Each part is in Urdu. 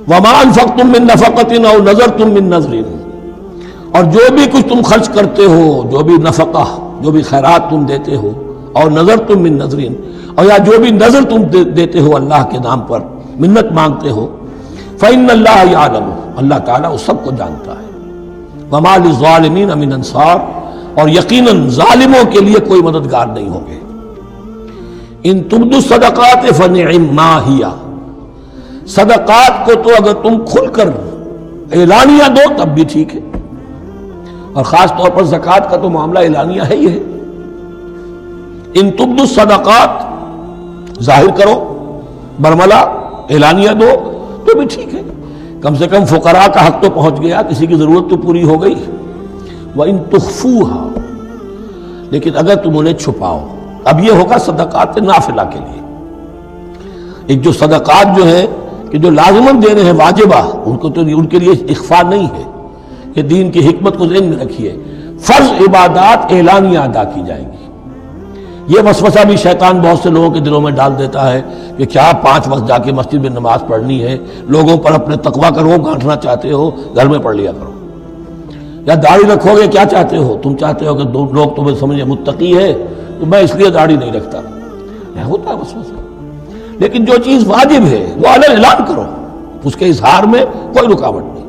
وما انفقتم من نفقۃ او نذرتم من نذر، اور جو بھی کچھ تم خرچ کرتے ہو، جو بھی نفقہ، جو بھی خیرات تم دیتے ہو، اور نذرتم من نذر، اور یا جو بھی نذر تم دیتے ہو اللہ کے نام پر، منت مانگتے ہو، فإن اللہ یعلم، اللہ تعالیٰ اس سب کو جانتا ہے، وما للظالمین من انصار، اور یقیناً ظالموں کے لیے کوئی مددگار نہیں ہوں گے۔ ان تبدوا الصدقات فنعما ہی، صدقات کو تو اگر تم کھل کر اعلانیہ دو تب بھی ٹھیک ہے، اور خاص طور پر زکوٰۃ کا تو معاملہ اعلانیہ ہے ہی ہے۔ ان تبدوا الصدقات، ظاہر کرو، برملا اعلانیہ دو تو بھی ٹھیک ہے، کم سے کم فقراء کا حق تو پہنچ گیا، کسی کی ضرورت تو پوری ہو گئی۔ وَإِن تُخْفُوهَا، لیکن اگر تم انہیں چھپاؤ، اب یہ ہوگا صدقات نافلہ کے لیے۔ ایک جو صدقات جو ہے کہ جو لازماً دینے ہیں واجبہ، ان کو تو ان کے لیے اخفاء نہیں ہے، کہ دین کی حکمت کو ذہن میں رکھیے، فرض عبادات اعلانیہ ادا کی جائیں گی۔ یہ وسوسہ بھی شیطان بہت سے لوگوں کے دلوں میں ڈال دیتا ہے کہ کیا 5 وقت جا کے مسجد میں نماز پڑھنی ہے، لوگوں پر اپنے تقویٰ کا روب گھانٹنا چاہتے ہو، گھر میں پڑھ لیا کرو۔ یا داڑھی رکھو گے، کیا چاہتے ہو؟ تم چاہتے ہو کہ لوگ تمہیں سمجھے متقی ہے تو میں اس لیے داڑھی نہیں رکھتا، یہ ہوتا ہے وسوسہ۔ لیکن جو چیز واجب ہے وہ علیہ اعلان کرو، اس کے اظہار میں کوئی رکاوٹ نہیں۔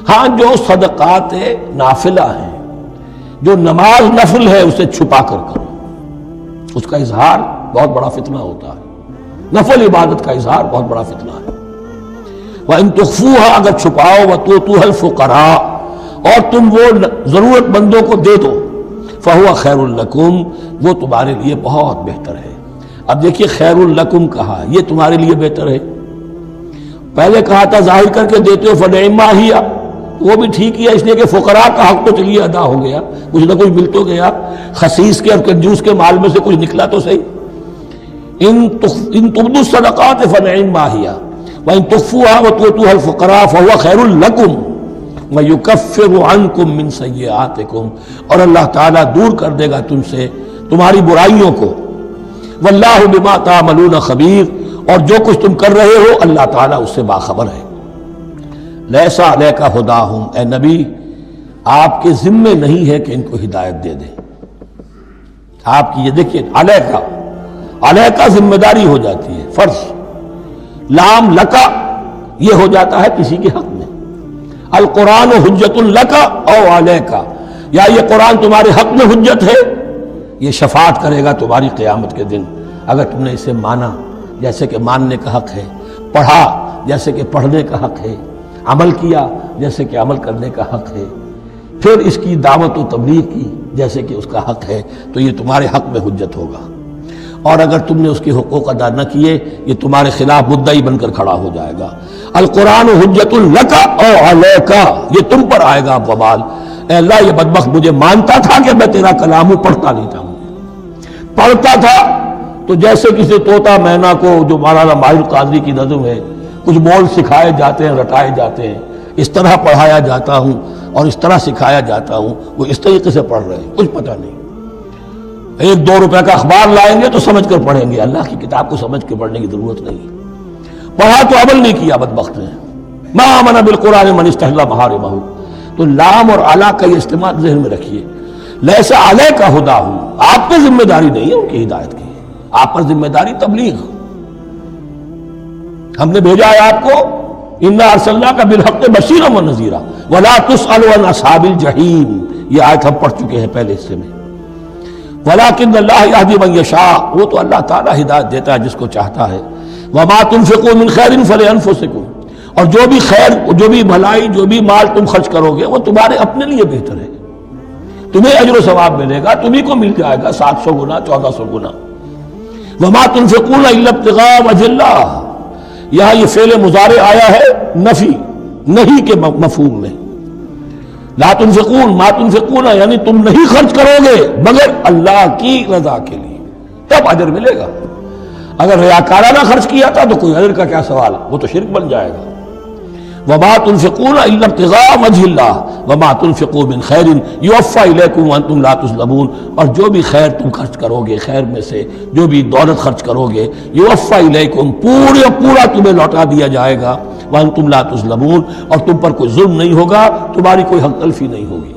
ہاں جو صدقات نافلہ ہیں، جو نماز نفل ہے، اسے چھپا کر کرو، اس کا اظہار بہت بڑا فتنہ ہوتا ہے، نفل عبادت کا اظہار بہت بڑا فتنہ ہے۔ وَإِن تُخْفُوهَا، اگر چھپاؤ، وَتُؤْتُوهَا الْفُقَرَاءَ، اور تم وہ ضرورت مندوں کو دے دو، فَهُوَ خَيْرٌ لَكُمْ، وہ تمہارے لیے بہت بہتر ہے۔ اب دیکھیے خیر الکم کہا، یہ تمہارے لیے بہتر ہے۔ پہلے کہا تھا ظاہر کر کے دیتے ہو فنعما ہی، وہ بھی ٹھیک ہی ہے، اس لیے کہ فقراء کا حق تو چلیے ادا ہو گیا، کچھ نہ کچھ مل تو گیا، خسیس کے اور کنجوس کے مال میں سے کچھ نکلا تو صحیح۔ ان تبدوا الصدقات فنعما ہی، وان تخفوها وتؤتوها الفقراء فهو خیر لکم ویکفر عنکم من سیئاتکم، اور اللہ تعالیٰ دور کر دے گا تم سے تمہاری برائیوں کو۔ واللہ بما تعملون خبیر، اور جو کچھ تم کر رہے ہو اللہ تعالیٰ اس سے باخبر ہے۔ لیس علیک ھداھم، اے نبی آپ کے ذمے نہیں ہے کہ ان کو ہدایت دے دیں۔ آپ کی یہ دیکھیے علیکہ ذمہ داری ہو جاتی ہے، فرض۔ لام لکا یہ ہو جاتا ہے کسی کے حق میں۔ القرآن حجت لکا او علیکہ، یا یہ قرآن تمہارے حق میں حجت ہے، یہ شفاعت کرے گا تمہاری قیامت کے دن، اگر تم نے اسے مانا جیسے کہ ماننے کا حق ہے، پڑھا جیسے کہ پڑھنے کا حق ہے، عمل کیا جیسے کہ عمل کرنے کا حق ہے، پھر اس کی دعوت و تبلیغ کی جیسے کہ اس کا حق ہے، تو یہ تمہارے حق میں حجت ہوگا۔ اور اگر تم نے اس کے حقوق ادا نہ کیے، یہ تمہارے خلاف مدعی بن کر کھڑا ہو جائے گا۔ القرآن حجت لکا او علیکا، یہ تم پر آئے گا وبال۔ اے اللہ یہ بدبخت مجھے مانتا تھا کہ میں تیرا کلام ہوں، پڑھتا نہیں تھا، پڑھتا تھا تو جیسے کسی طوطا مینا کو، جو مولانا ماہر قاضی کی نظم ہے، کچھ بول سکھائے جاتے ہیں، رٹائے جاتے ہیں، اس طرح پڑھایا جاتا ہوں اور اس طرح سکھایا جاتا ہوں، وہ اس طریقے سے پڑھ رہے ہیں، کچھ پتہ نہیں۔ 1-2 روپے کا اخبار لائیں گے تو سمجھ کر پڑھیں گے، اللہ کی کتاب کو سمجھ کے پڑھنے کی ضرورت نہیں۔ پڑھا تو عمل نہیں کیا بدبخت نے۔ ما آمن بالقرآن من استحل محارمہ، تو لام اور علی کا یہ استعمال ذہن میں رکھیے۔ لیس علیک ھداھم، آپ پہ ذمہ داری نہیں ہے ان کی ہدایت کی، آپ پر ذمہ داری تبلیغ۔ ہم نے بھیجا ہے آپ کو، انا ارسلناک بالحق بشیرا ونذیرا ولا تسأل عن اصحاب الجحیم، یہ آیت ہم پڑھ چکے ہیں پہلے حصے میں۔ ولکن اللہ یہدی من یشاء، وہ تو اللہ تعالیٰ ہدایت دیتا ہے جس کو چاہتا ہے۔ وما تنفقوا من خیر فلانفسکم، اور جو بھی خیر، جو بھی بھلائی، جو بھی مال تم خرچ کرو گے وہ تمہارے اپنے لیے بہتر ہے، تمہیں اجر و ثواب ملے گا، تمہیں کو مل جائے گا 700 گنا 1400 گنا۔ وما تنفقون الا ابتغاء وجه اللہ، یہاں یہ فعل مضارع آیا ہے نفی نہیں کے مفہوم میں۔ لا تنفقون، ما تنفقون یعنی تم نہیں خرچ کرو گے مگر اللہ کی رضا کے لیے، تب اجر ملے گا۔ اگر ریاکارانہ خرچ کیا تھا تو کوئی اجر کا کیا سوال، وہ تو شرک بن جائے گا۔ وما تنفقون الا ابتغاء وجه اللہ وما تنفقوا من خیر یوفی الیکم وانتم لا تظلمون، اور جو بھی خیر تم خرچ کرو گے، خیر میں سے جو بھی دولت خرچ کرو گے، یوفی الیکم پورا تمہیں لوٹا دیا جائے گا، وانتم لا تظلمون، اور تم پر کوئی ظلم نہیں ہوگا، تمہاری کوئی حق تلفی نہیں ہوگی۔